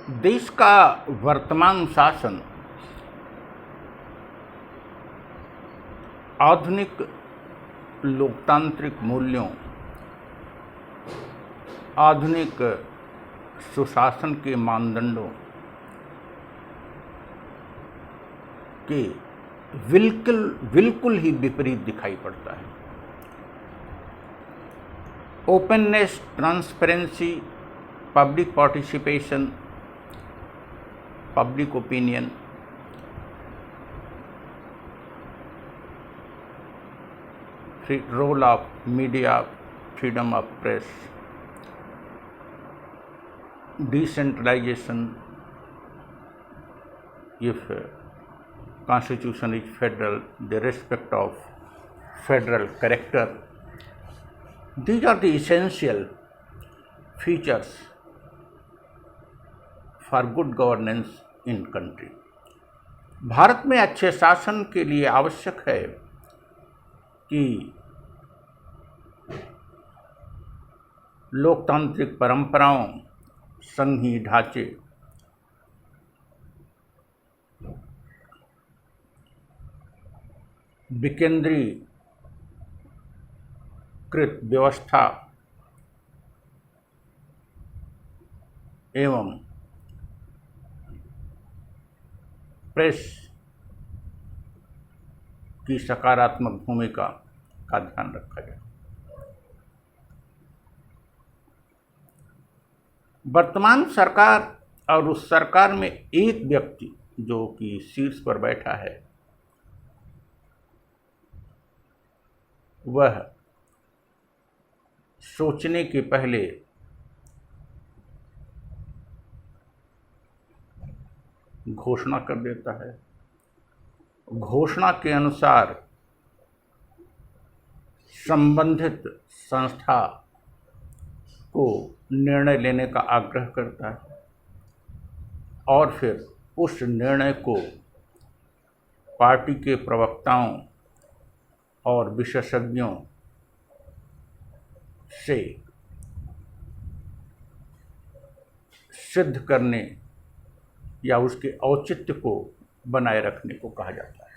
देश का वर्तमान शासन आधुनिक लोकतांत्रिक मूल्यों, आधुनिक सुशासन के मानदंडों के बिल्कुल ही विपरीत दिखाई पड़ता है। Openness, transparency, public participation, public opinion, role of media, freedom of press, decentralization, if constitution is federal, the respect of federal character, these are the essential features for good governance in country. Bharat में अच्छे शासन के लिए आवश्यक है कि लोकतांत्रिक परंपराओं, संघीय ढांचे, विकेंद्रीकृत व्यवस्था एवं प्रेस की सकारात्मक भूमिका का ध्यान रखा जाए। वर्तमान सरकार और उस सरकार में एक व्यक्ति जो कि शीर्ष पर बैठा है, वह सोचने के पहले घोषणा कर देता है। घोषणा के अनुसार संबंधित संस्था को निर्णय लेने का आग्रह करता है और फिर उस निर्णय को पार्टी के प्रवक्ताओं और विशेषज्ञों से सिद्ध करने या उसके औचित्य को बनाए रखने को कहा जाता है।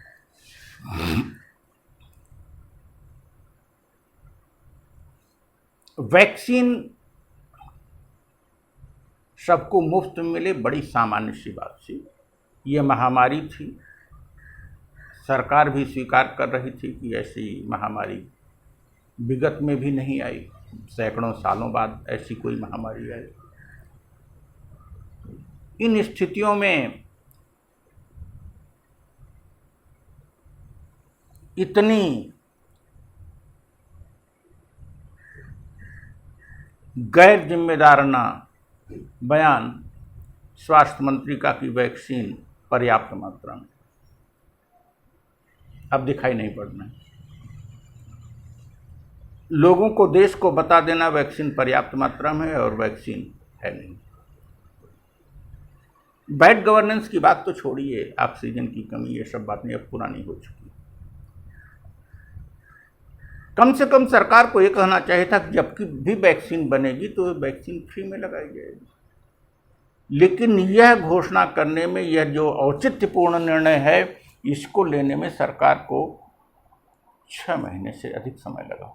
वैक्सीन सबको मुफ्त में मिले, बड़ी सामान्य सी बात थी। ये महामारी थी, सरकार भी स्वीकार कर रही थी कि ऐसी महामारी विगत में भी नहीं आई, सैकड़ों सालों बाद ऐसी कोई महामारी आई। इन स्थितियों में इतनी गैर जिम्मेदाराना बयान स्वास्थ्य मंत्री का कि वैक्सीन पर्याप्त मात्रा में, अब दिखाई नहीं पड़ना। लोगों को, देश को बता देना वैक्सीन पर्याप्त मात्रा में है और वैक्सीन है नहीं। बैड गवर्नेंस की बात तो छोड़िए, ऑक्सीजन की कमी, ये सब बातें अब पुरानी हो चुकी। कम से कम सरकार को ये कहना चाहिए था कि जब भी वैक्सीन बनेगी तो वैक्सीन फ्री में लगाई जाएगी। लेकिन यह घोषणा करने में, यह जो औचित्यपूर्ण निर्णय है, इसको लेने में सरकार को 6 महीने से अधिक समय लगा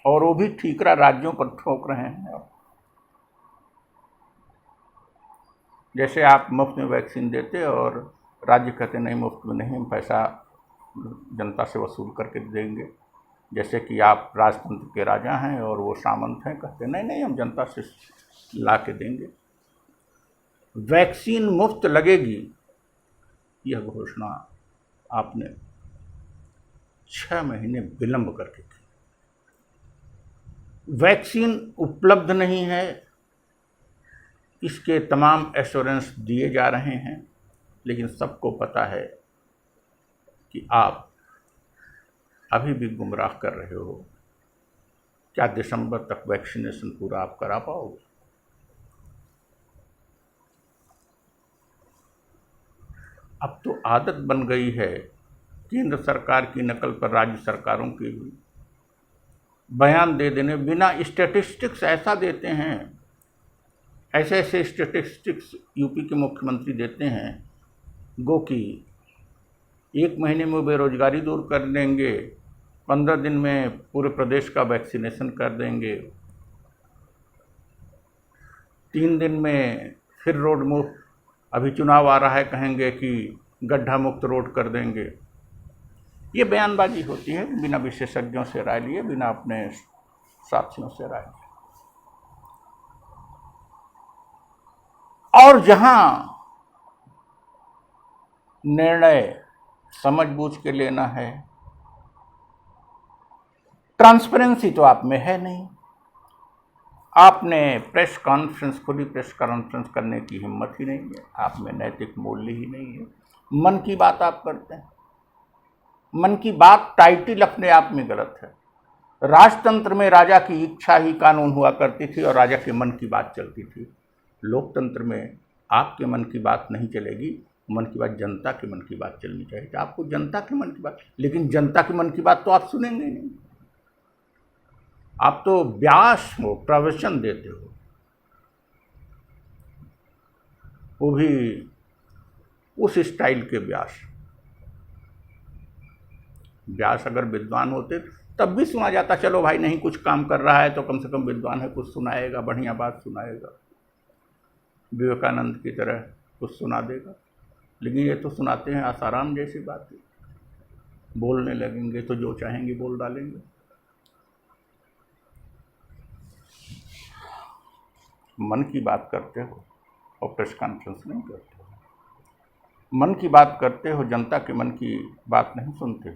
और वो भी ठीकरा राज्यों पर ठोक रहे हैं। जैसे आप मुफ्त में वैक्सीन देते और राज्य कहते नहीं, मुफ्त में नहीं, हम पैसा जनता से वसूल करके देंगे। जैसे कि आप राजतंत्र के राजा हैं और वो सामंत हैं, कहते नहीं नहीं, हम जनता से ला के देंगे। वैक्सीन मुफ्त लगेगी, यह घोषणा आपने 6 महीने विलंब करके की। वैक्सीन उपलब्ध नहीं है, इसके तमाम एश्योरेंस दिए जा रहे हैं, लेकिन सबको पता है कि आप अभी भी गुमराह कर रहे हो। क्या दिसंबर तक वैक्सीनेशन पूरा आप करा पाओगे? अब तो आदत बन गई है केंद्र सरकार की नकल पर राज्य सरकारों के भी बयान दे देने, बिना स्टैटिस्टिक्स ऐसा देते हैं ऐसे ऐसे स्टेटिस्टिक्स यूपी के मुख्यमंत्री देते हैं गो कि 1 महीने में बेरोजगारी दूर कर देंगे, 15 दिन में पूरे प्रदेश का वैक्सीनेशन कर देंगे, 3 दिन में फिर रोड मुक्त, अभी चुनाव आ रहा है कहेंगे कि गड्ढा मुक्त रोड कर देंगे। ये बयानबाजी होती है बिना विशेषज्ञों से राय लिए, बिना अपने साथियों से राय लिए। और जहां निर्णय समझबूझ के लेना है, ट्रांसपेरेंसी तो आप में है नहीं। आपने प्रेस कॉन्फ्रेंस, खुली प्रेस कॉन्फ्रेंस करने की हिम्मत ही नहीं है, आप में नैतिक मूल्य ही नहीं है। मन की बात आप करते हैं। मन की बात टाइटल अपने आप में गलत है। राजतंत्र में राजा की इच्छा ही कानून हुआ करती थी और राजा के मन की बात चलती थी। लोकतंत्र में आपके मन की बात नहीं चलेगी, मन की बात जनता के मन की बात चलनी चाहिए। आपको जनता के मन की बात, लेकिन जनता के मन की बात तो आप सुनेंगे नहीं। आप तो व्यास हो, प्रवचन देते हो, वो भी उस स्टाइल के व्यास। व्यास अगर विद्वान होते तब भी सुना जाता, चलो भाई नहीं कुछ काम कर रहा है तो कम से कम विद्वान है, कुछ सुनाएगा, बढ़िया बात सुनाएगा, विवेकानंद की तरह कुछ सुना देगा। लेकिन ये तो सुनाते हैं आसाराम जैसी बातें, बोलने लगेंगे तो जो चाहेंगे बोल डालेंगे। मन की बात करते हो और प्रेस कॉन्फ्रेंस नहीं करते हो। मन की बात करते हो, जनता के मन की बात नहीं सुनते हो।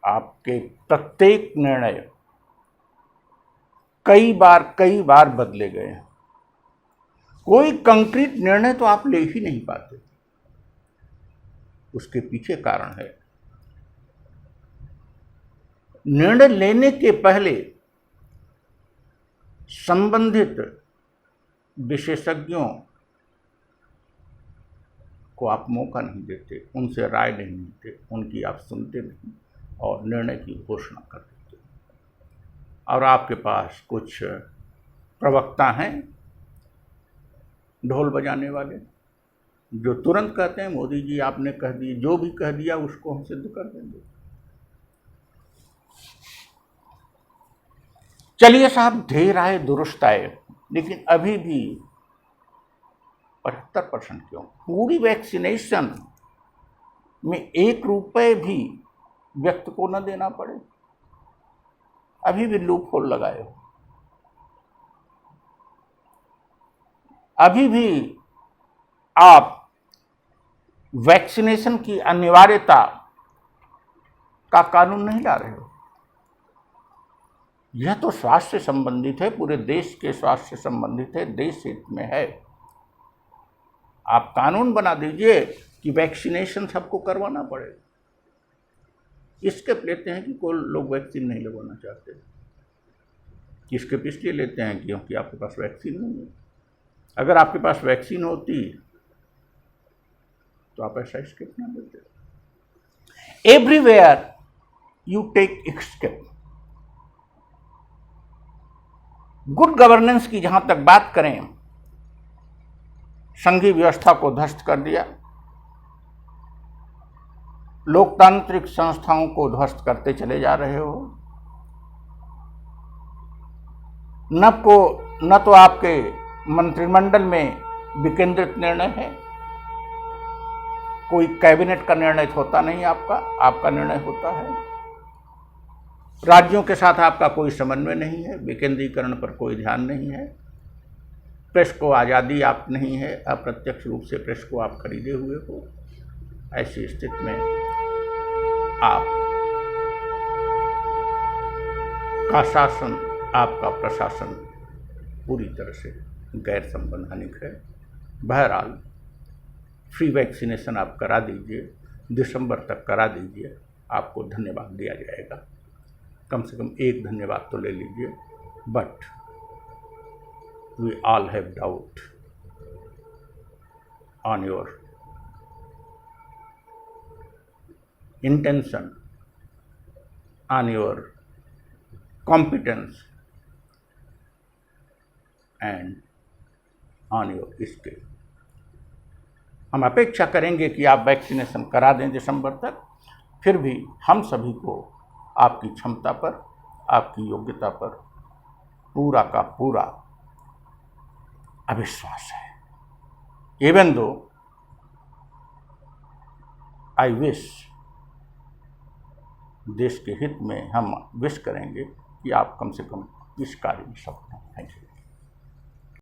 आपके प्रत्येक निर्णय कई बार बदले गए हैं। कोई कंक्रीट निर्णय तो आप ले ही नहीं पाते। उसके पीछे कारण है, निर्णय लेने के पहले संबंधित विशेषज्ञों को आप मौका नहीं देते, उनसे राय नहीं लेते, उनकी आप सुनते नहीं और निर्णय की घोषणा कर देते। और आपके पास कुछ प्रवक्ता हैं ढोल बजाने वाले, जो तुरंत कहते हैं मोदी जी आपने कह दिया, जो भी कह दिया उसको हम सिद्ध कर देंगे। चलिए साहब, ढेर आए दुरुस्त आए, लेकिन अभी भी 75% क्यों? पूरी वैक्सीनेशन में 1 रुपये भी व्यक्ति को न देना पड़े, अभी भी लूप होल लगाए हो। अभी भी आप वैक्सीनेशन की अनिवार्यता का कानून नहीं ला रहे हो। यह तो स्वास्थ्य से संबंधित है, पूरे देश के स्वास्थ्य से संबंधित है, देश हित में है। आप कानून बना दीजिए कि वैक्सीनेशन सबको करवाना पड़े। स्टेप लेते हैं कि कोई लोग वैक्सीन नहीं लगवाना चाहते। स्टेप इसलिए लेते हैं क्योंकि आपके पास वैक्सीन नहीं है। अगर आपके पास वैक्सीन होती तो आप ऐसा स्टेप ना लेते। Everywhere you take step. Good governance की जहां तक बात करें, संघीय व्यवस्था को ध्वस्त कर दिया, लोकतांत्रिक संस्थाओं को ध्वस्त करते चले जा रहे हो। न तो आपके मंत्रिमंडल में विकेंद्रित निर्णय है, कोई कैबिनेट का निर्णय होता नहीं, आपका निर्णय होता है। राज्यों के साथ आपका कोई समन्वय नहीं है, विकेंद्रीकरण पर कोई ध्यान नहीं है। प्रेस को आज़ादी आप नहीं है, अप्रत्यक्ष रूप से प्रेस को आप खरीदे हुए हो। ऐसी स्थिति में आप का शासन, आपका प्रशासन पूरी तरह से गैर संवैधानिक है। बहरहाल फ्री वैक्सीनेशन आप करा दीजिए, दिसंबर तक करा दीजिए, आपको धन्यवाद दिया जाएगा। कम से कम एक धन्यवाद तो ले लीजिए। But we all have doubt on your intention, on your competence and on your skill. हम अपेक्षा करेंगे कि आप वैक्सीनेशन करा दें दिसंबर तक। फिर भी हम सभी को आपकी क्षमता पर, आपकी योग्यता पर पूरा का पूरा अविश्वास है। Even though I wish, देश के हित में हम विश करेंगे कि आप कम से कम इस कार्य में सफल हों। Thank you.